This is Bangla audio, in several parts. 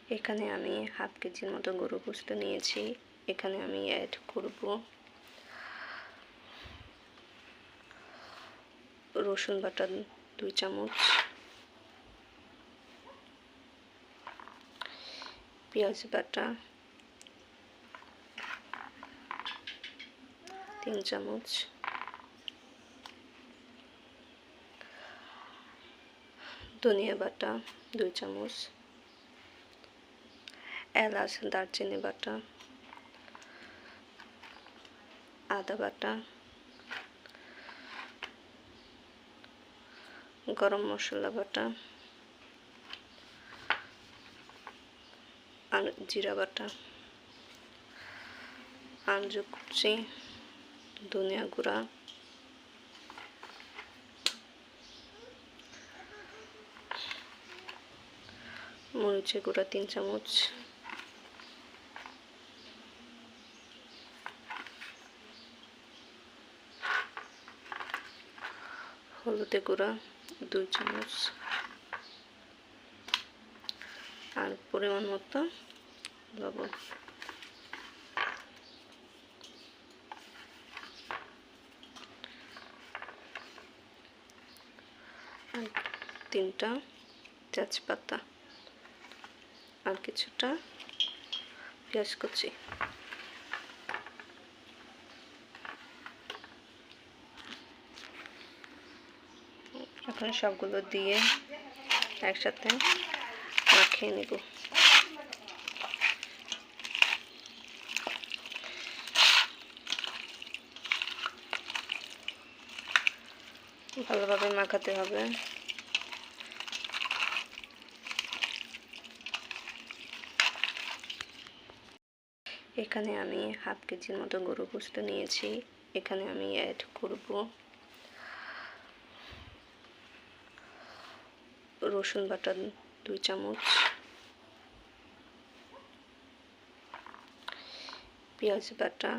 এখানে আমি হাফ কেজির মতো গরু গোশত নিয়েছি। এখানে আমি অ্যাড করব রসুন বাটা 2 চামচ, পেঁয়াজ বাটা 3 চামচ, ধনিয়া বাটা 2 চামচ, এলাচ দারচিনি বাটা, আদা বাটা, গরম মশলা বাটা আর জিরা বাটা, আমচুর কুচি, ধনিয়া গুঁড়া, মরিচের গুঁড়া 3 চামচ, হলুদের গুঁড়া 2 চামচ আর পরিমাণ মতো লবণ। আর 3টা তেজপাতা আর কিছুটা পেঁয়াজ কুচি। এখন সবগুলো দিয়ে একসাথে মাখিয়ে নেব। ভালোভাবে মাখাতে হবে। এখানে আমি হাফ কেজির মতো গরু গোশত নিয়েছি। এখানে আমি অ্যাড করব রসুন বাটা 2 চামচ, পেঁয়াজ বাটা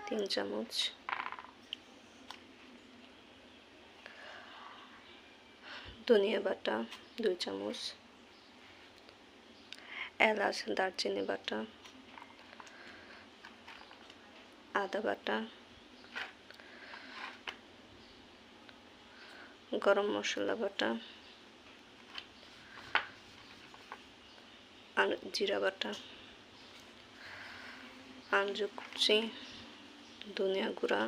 3 চামচ, ধনিয়া বাটা 2 চামচ, এলাচ দারচিনি বাটা, আদা বাটা, গরম মশলা বাটা আর জিরা বাটা, আমচুর কুচি, ধনিয়া গুঁড়া,